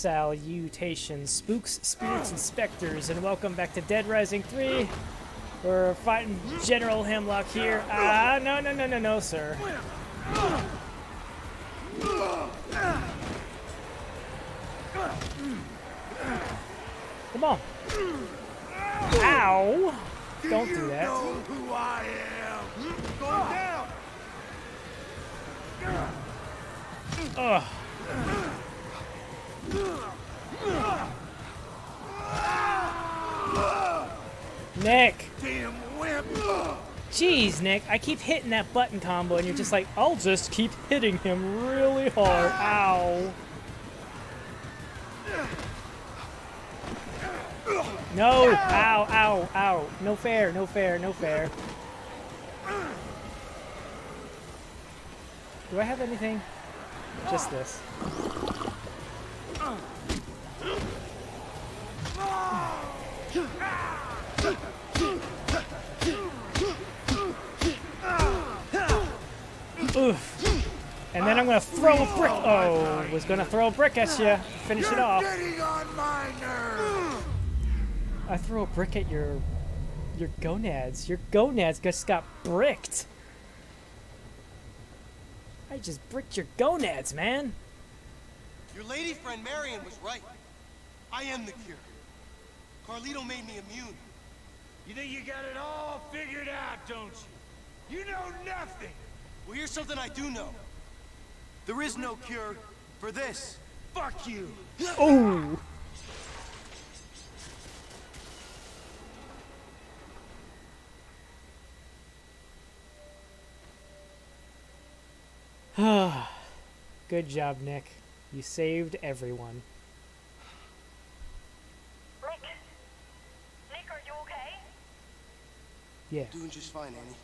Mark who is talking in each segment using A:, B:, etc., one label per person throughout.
A: Salutations, spooks, spirits, and specters, and welcome back to Dead Rising 3. We're fighting General Hemlock here. No, sir. Come on. Ow! Don't do that.
B: You know who I am. Go down.
A: Ugh. Nick!
B: Damn wimp!
A: Jeez, Nick, I keep hitting that button combo and you're just like, I'll just keep hitting him really hard. Ow. No! Ow, ow, ow. No fair, no fair, no fair. Do I have anything? Just this. Oof. And then I'm gonna throw a brick. Oh, was gonna throw a brick at you. Finish it off.
B: Getting on my nerves.
A: I throw a brick at your gonads. Your gonads just got bricked. I just bricked your gonads, man.
C: Your lady friend Marion was right. I am the cure. Carlito made me immune.
B: You think you got it all figured out, don't you? You know nothing.
C: Well, here's something I do know. There is no cure for this.
B: Fuck you.
A: Oh. Good job, Nick. You saved everyone.
D: Nick, are you okay?
A: Yeah.
C: Doing just fine, Annie.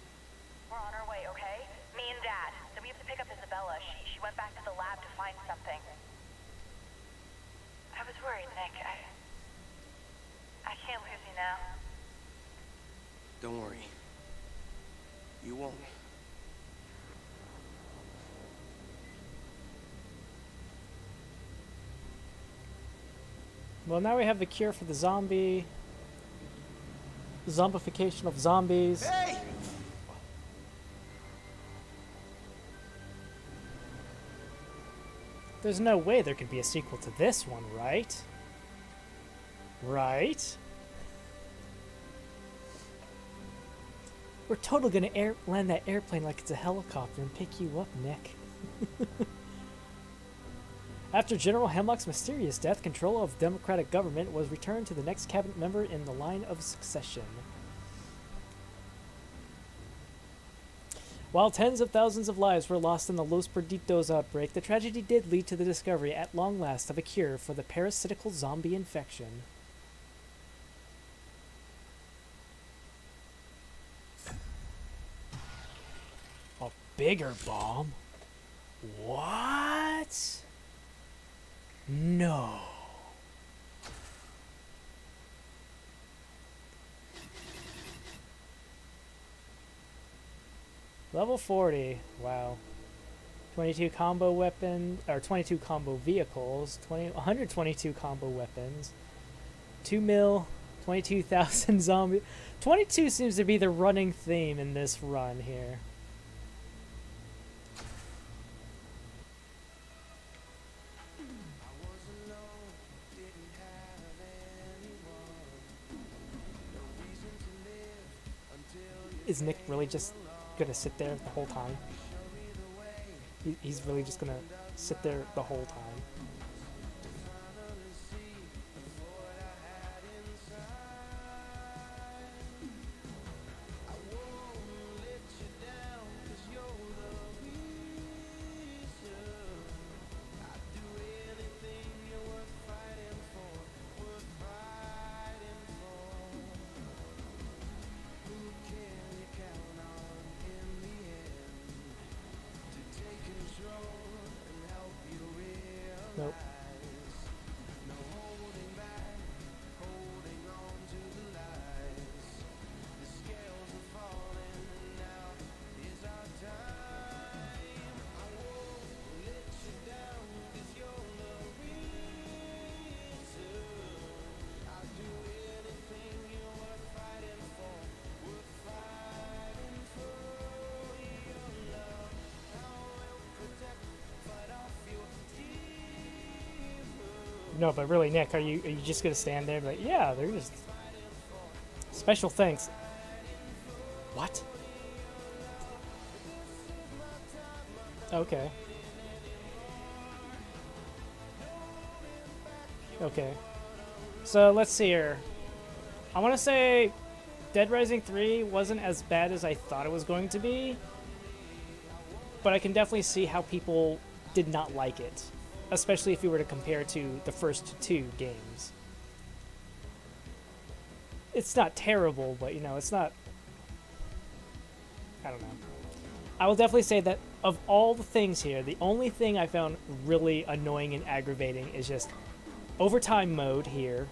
D: We're on our way, okay? Me and Dad. Then we have to pick up Isabella. She went back to the lab to find something. I was worried, Nick. I can't lose you now.
C: Don't worry. You won't.
A: Well, now we have the cure for the zombification of zombies.
C: Hey!
A: There's no way there could be a sequel to this one, right? Right? We're totally gonna land that airplane like it's a helicopter and pick you up, Nick. After General Hemlock's mysterious death, control of democratic government was returned to the next cabinet member in the line of succession. While tens of thousands of lives were lost in the Los Perditos outbreak, the tragedy did lead to the discovery at long last of a cure for the parasitical zombie infection. A bigger bomb? What? No. Level 40. Wow. 22 combo weapon, or 22 combo vehicles, 122 combo weapons, 2 mil, 22,000 zombie. 22 seems to be the running theme in this run here. Is Nick really just gonna sit there the whole time? He's really just gonna sit there the whole time. Nope. No, but really, Nick, are you just gonna stand there? But yeah, they're just special thanks. What? Okay. Okay. So let's see here. I want to say Dead Rising 3 wasn't as bad as I thought it was going to be, but I can definitely see how people did not like it, especially if you were to compare to the first two games. It's not terrible, but you know, it's not... I don't know. I will definitely say that of all the things here, the only thing I found really annoying and aggravating is just overtime mode here.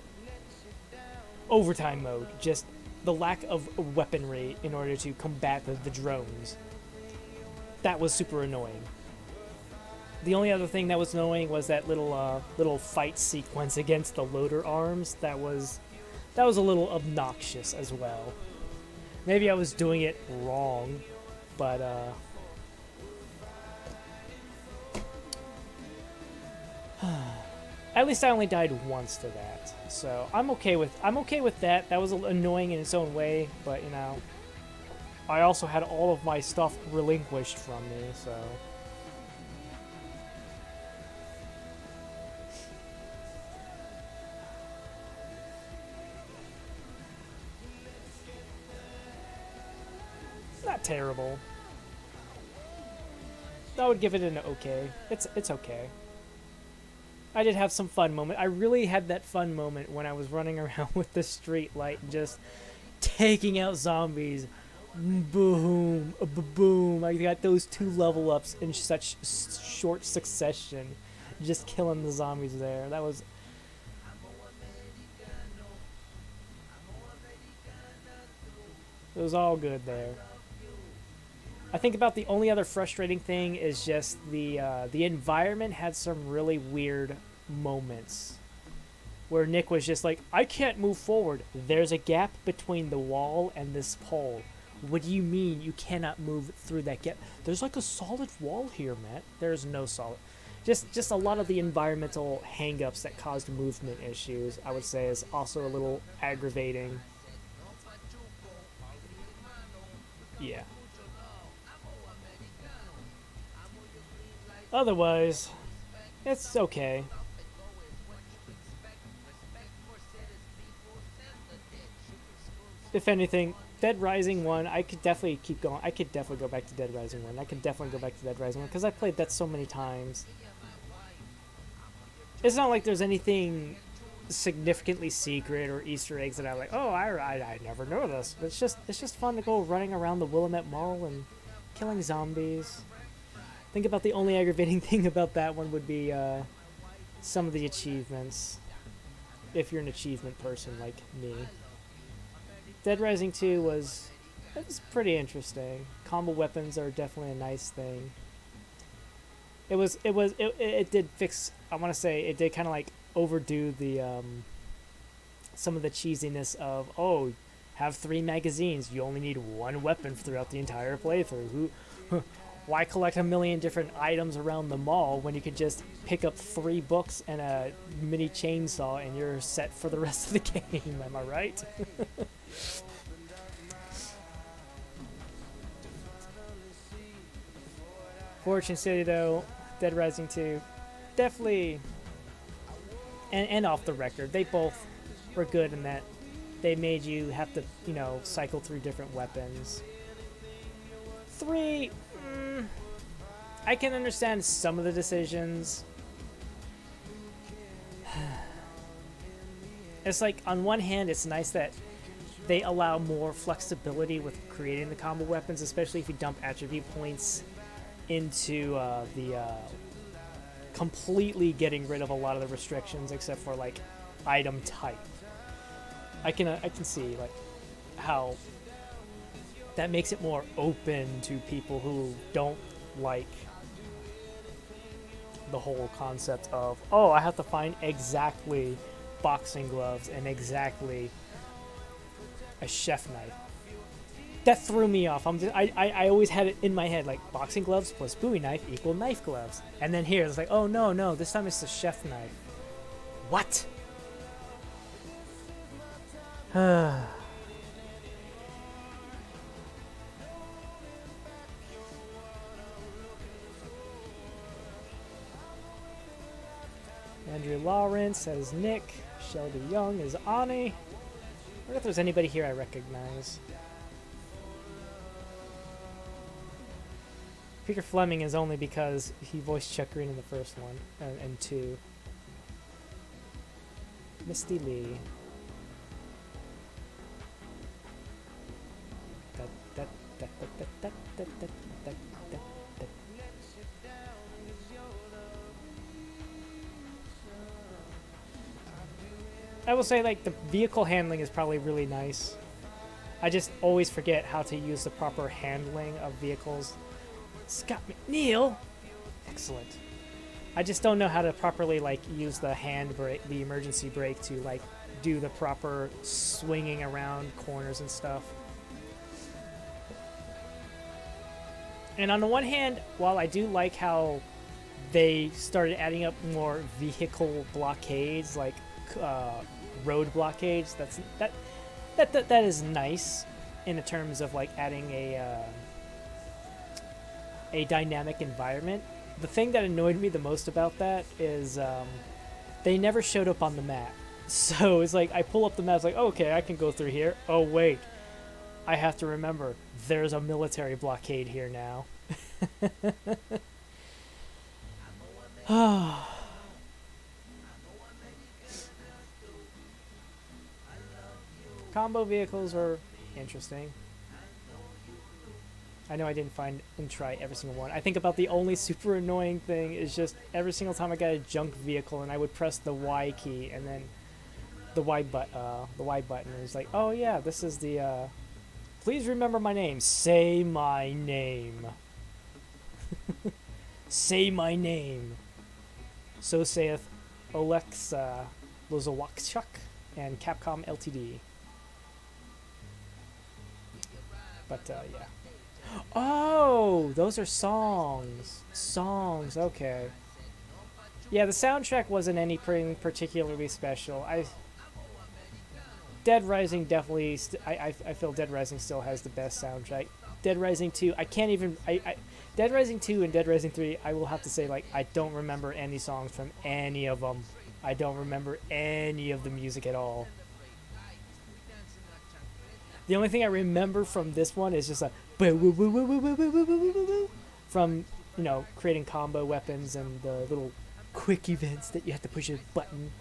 A: Overtime mode, just the lack of weaponry in order to combat the drones. That was super annoying. The only other thing that was annoying was that little fight sequence against the loader arms. That was a little obnoxious as well. Maybe I was doing it wrong, but at least I only died once to that, so I'm okay with that. That was annoying in its own way, but you know, I also had all of my stuff relinquished from me, so. Not terrible. I would give it an okay. It's okay. I did have some fun moment. I really had that fun moment when I was running around with the street light and just taking out zombies. Boom, boom. I got those 2 level ups in such short succession. Just killing the zombies there. That was... It was all good there. I think about the only other frustrating thing is just the environment had some really weird moments where Nick was just like, I can't move forward. There's a gap between the wall and this pole. What do you mean you cannot move through that gap? There's like a solid wall here, Matt. There's no solid. Just a lot of the environmental hang-ups that caused movement issues, I would say, is also a little aggravating. Yeah. Otherwise, it's okay. If anything, Dead Rising 1, I could definitely keep going. I could definitely go back to Dead Rising 1. I could definitely go back to Dead Rising 1 because I played that so many times. It's not like there's anything significantly secret or Easter eggs that I'm like, oh, I never know this. It's just fun to go running around the Willamette Mall and killing zombies. Think about the only aggravating thing about that one would be some of the achievements, if you're an achievement person like me. Dead Rising 2 was pretty interesting. Combo weapons are definitely a nice thing. It did fix, I want to say, it did kind of like overdo the some of the cheesiness of, oh, have 3 magazines, you only need 1 weapon throughout the entire playthrough. Why collect a million different items around the mall when you could just pick up 3 books and a mini chainsaw and you're set for the rest of the game? Am I right? Fortune City, though, Dead Rising 2, definitely, and off the record, they both were good in that they made you have to, you know, cycle through different weapons. 3, I can understand some of the decisions. It's like, on one hand, it's nice that they allow more flexibility with creating the combo weapons, especially if you dump attribute points into completely getting rid of a lot of the restrictions except for like item type. I can see like how that makes it more open to people who don't like the whole concept of, oh, I have to find exactly boxing gloves and exactly a chef knife. That threw me off. I always had it in my head, like, boxing gloves plus Bowie knife equal knife gloves. And then here, it's like, oh, no, this time it's the chef knife. What? Andrew Lawrence as Nick. Shelby Young as Ani. I wonder if there's anybody here I recognize. Peter Fleming is only because he voiced Chuck Green in the first one and two. Misty Lee. I will say, like, the vehicle handling is probably really nice. I just always forget how to use the proper handling of vehicles. Scott McNeil! Excellent. I just don't know how to properly, like, use the hand brake, the emergency brake to, like, do the proper swinging around corners and stuff. And on the one hand, while I do like how they started adding up more vehicle blockades, like road blockades, that is nice in the terms of like adding a dynamic environment. The thing that annoyed me the most about that is they never showed up on the map. So it's like I pull up the map, it's like, oh, okay, I can go through here. Oh wait, I have to remember there's a military blockade here now. Combo vehicles are interesting. I know I didn't find and try every single one. I think about the only super annoying thing is just every single time I got a junk vehicle and I would press the Y key and then the Y button is like, oh yeah, this is the please remember my name. Say my name. Say my name. So saith Alexa Lozowakchuk and Capcom Ltd. But yeah. Oh, those are songs. Songs, okay. Yeah, the soundtrack wasn't anything particularly special. Dead Rising definitely, I feel Dead Rising still has the best soundtrack. Dead Rising 2, I can't even, Dead Rising 2 and Dead Rising 3, I will have to say, like, I don't remember any songs from any of them. I don't remember any of the music at all. The only thing I remember from this one is just a from, you know, creating combo weapons and the little quick events that you have to push a button.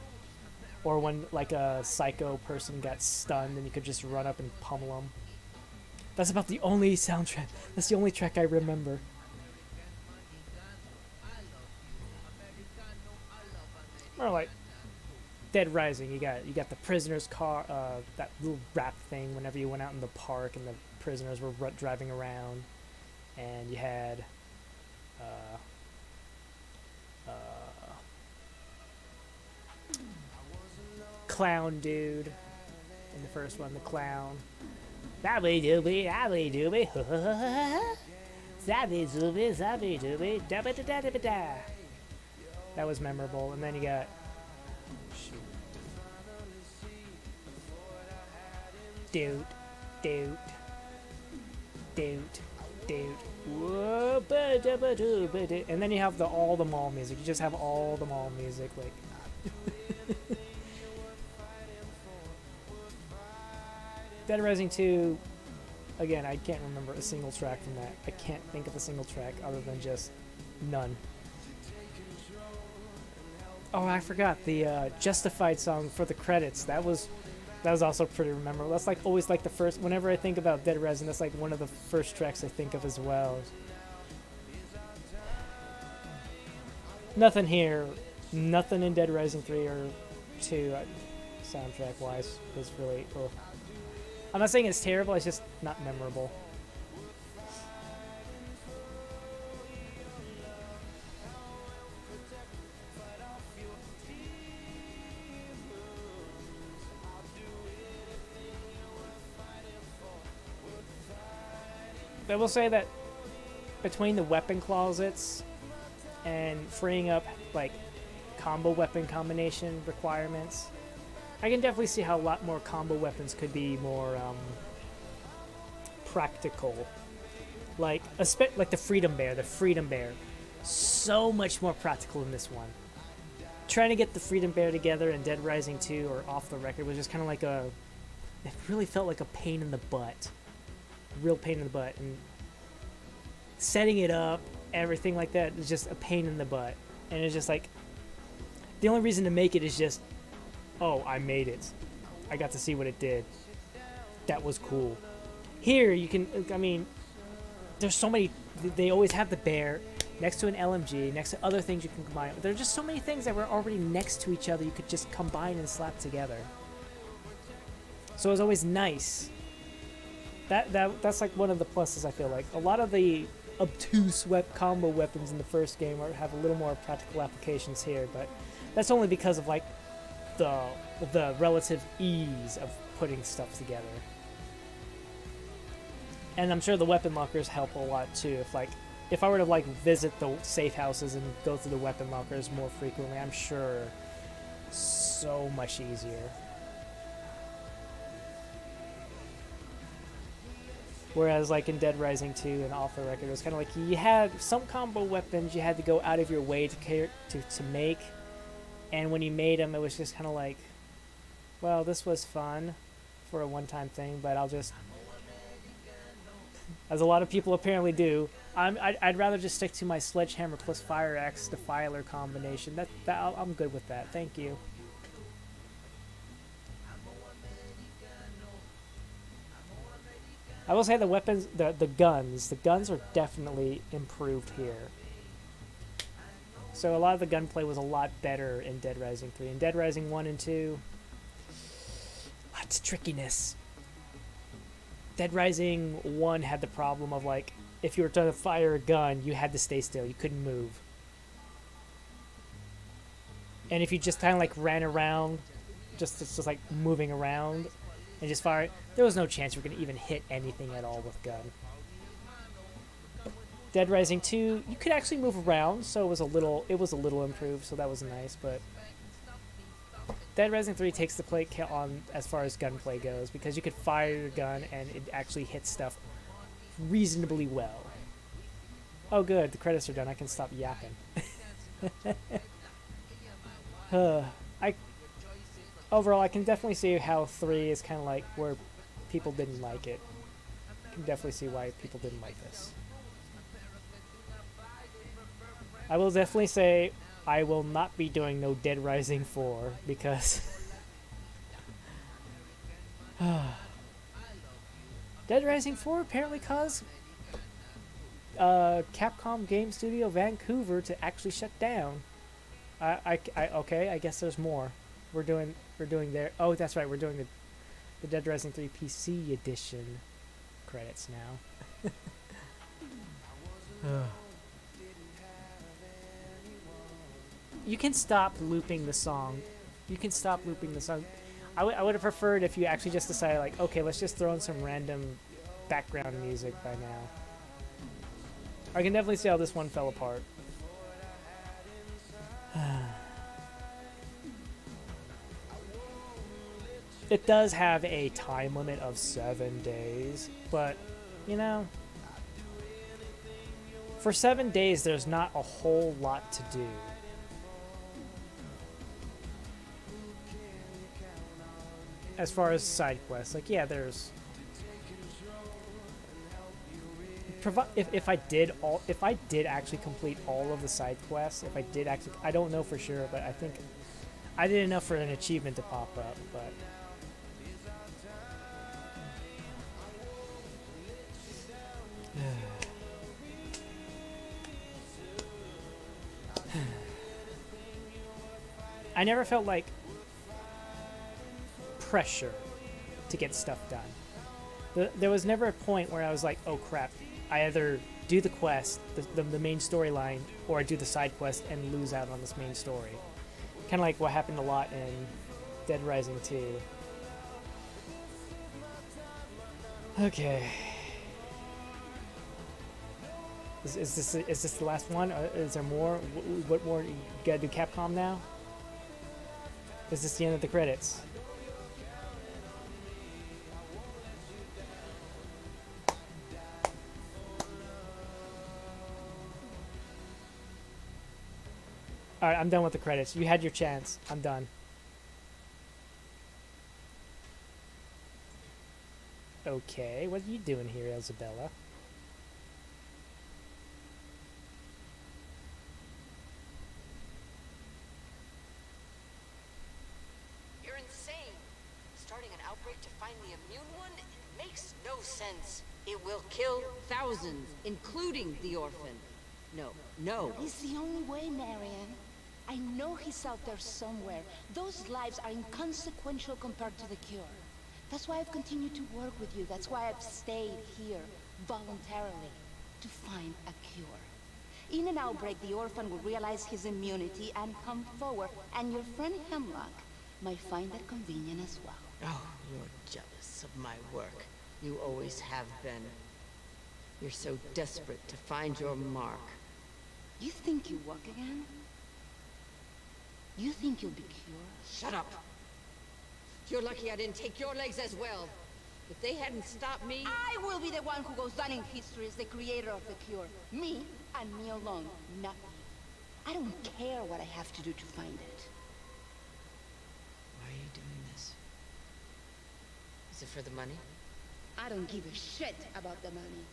A: Or when, like, a psycho person got stunned and you could just run up and pummel them. That's about the only soundtrack. That's the only track I remember. Or like Dead Rising, you got the prisoner's car, that little rap thing whenever you went out in the park and the prisoners were driving around, and you had clown dude in the first one, the clown. Zabby dooby, zabby dooby, zabby zooby, zabby dooby, dabba da da da da. That was memorable, and then you got dude, dude, dude, dude. Whoa, ba da ba doo ba da. And then you have all the mall music. You just have all the mall music, like. Dead Rising 2, again, I can't remember a single track from that. I can't think of a single track other than just none. Oh, I forgot the Justified song for the credits. That was also pretty memorable. That's like always like the first. Whenever I think about Dead Rising, that's like one of the first tracks I think of as well. Nothing here, nothing in Dead Rising 3 or 2, soundtrack wise, was really. Ugh. I'm not saying it's terrible. It's just not memorable. I will say that between the weapon closets and freeing up like combo weapon combination requirements. I can definitely see how a lot more combo weapons could be more practical. Like the Freedom Bear. The Freedom Bear. So much more practical in this one. Trying to get the Freedom Bear together in Dead Rising 2 or Off the Record was just kind of like a... It really felt like a pain in the butt. Real pain in the butt. And setting it up, everything like that, is just a pain in the butt. And it's just like... The only reason to make it is just... Oh, I made it. I got to see what it did. That was cool. Here, you can... I mean... There's so many... They always have the bear next to an LMG, next to other things you can combine. There are just so many things that were already next to each other you could just combine and slap together. So it was always nice. That's like one of the pluses, I feel like. A lot of the obtuse combo weapons in the first game have a little more practical applications here, but that's only because of like the relative ease of putting stuff together. And I'm sure the weapon lockers help a lot too. If I were to like visit the safe houses and go through the weapon lockers more frequently, I'm sure so much easier. Whereas like in Dead Rising 2 and Off the Record, it was kind of like you had some combo weapons you had to go out of your way to make, and when you made them, it was just kind of like, well, this was fun for a one-time thing, but I'll just, as a lot of people apparently do, I'd rather just stick to my Sledgehammer plus Fire Axe Defiler combination. I'm good with that. Thank you. I will say the weapons, the guns are definitely improved here. So a lot of the gunplay was a lot better in Dead Rising 3. In Dead Rising 1 and 2, lots of trickiness. Dead Rising 1 had the problem of like, if you were trying to fire a gun, you had to stay still. You couldn't move. And if you just kind of like ran around, just like moving around and just fire, there was no chance you were going to even hit anything at all with gun. Dead Rising 2, you could actually move around, so it was a little improved, so that was nice, but Dead Rising 3 takes the play on as far as gunplay goes, because you could fire your gun and it actually hits stuff reasonably well. Oh good, the credits are done, I can stop yapping. Overall, I can definitely see how 3 is kind of like where people didn't like it. I can definitely see why people didn't like this. I will definitely say I will not be doing no Dead Rising 4 because Dead Rising 4 apparently caused Capcom Game Studio Vancouver to actually shut down. Okay, I guess there's more. We're doing their, oh that's right, we're doing the Dead Rising 3 PC edition credits now. You can stop looping the song. You can stop looping the song. I would have preferred if you actually just decided like, okay, let's just throw in some random background music by now. I can definitely see how this one fell apart. It does have a time limit of 7 days, but, you know, for 7 days, there's not a whole lot to do. As far as side quests, like, yeah, there's... If I did actually complete all of the side quests, I don't know for sure, but I think I did enough for an achievement to pop up, but... I never felt like pressure to get stuff done. There was never a point where I was like, oh crap, I either do the quest, the main storyline, or I do the side quest and lose out on this main story. Kind of like what happened a lot in Dead Rising 2. Okay. Is this the last one? Is there more? What more? You gotta do Capcom now? Is this the end of the credits? Alright, I'm done with the credits. You had your chance. I'm done. Okay, what are you doing here, Isabella?
E: You're insane. Starting an outbreak to find the immune one? It makes no sense. It will kill thousands, including the orphan. No.
F: It's the only way, Marion. I know he's out there somewhere. Those lives are inconsequential compared to the cure. That's why I've continued to work with you. That's why I've stayed here, voluntarily, to find a cure. In an outbreak, the orphan will realize his immunity and come forward, and your friend Hemlock might find that convenient as well.
E: Oh, you're jealous of my work. You always have been. You're so desperate to find your mark.
F: You think you walk again? You think you'll be cured?
E: Shut up! You're lucky I didn't take your legs as well. If they hadn't stopped me...
F: I will be the one who goes down in history as the creator of the cure. Me, and me alone, not you. I don't care what I have to do to find it.
E: Why are you doing this? Is it for the money?
F: I don't give a shit about the money.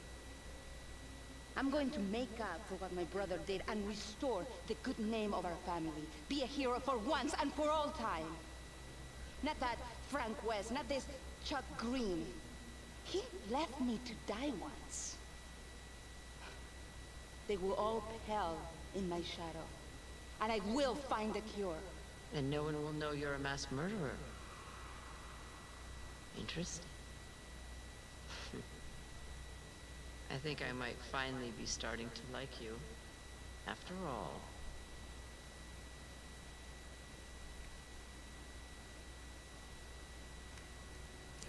F: I'm going to make up for what my brother did and restore the good name of our family. Be a hero for once and for all time. Not that Frank West, not this Chuck Green. He left me to die once. They will all pale in my shadow. And I will find the cure.
E: And no one will know you're a mass murderer. Interesting. I think I might finally be starting to like you, after all.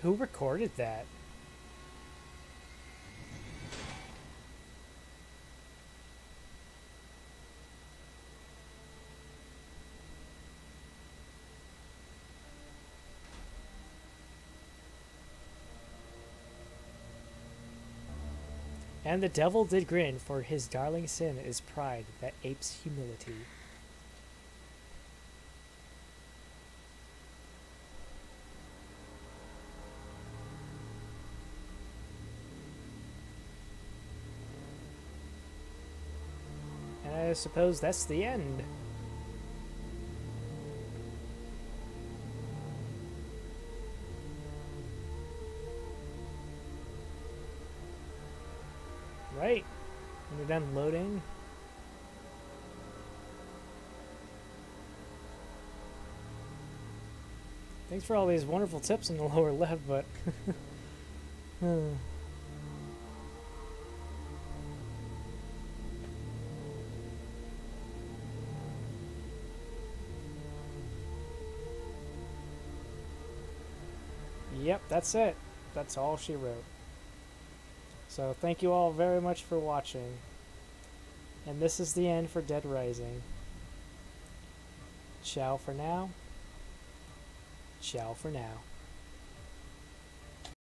A: Who recorded that? And the devil did grin, for his darling sin is pride that apes humility. And I suppose that's the end. Right, when you're done loading. Thanks for all these wonderful tips in the lower left, but yep, that's it. That's all she wrote. So thank you all very much for watching. And this is the end for Dead Rising. Ciao for now. Ciao for now.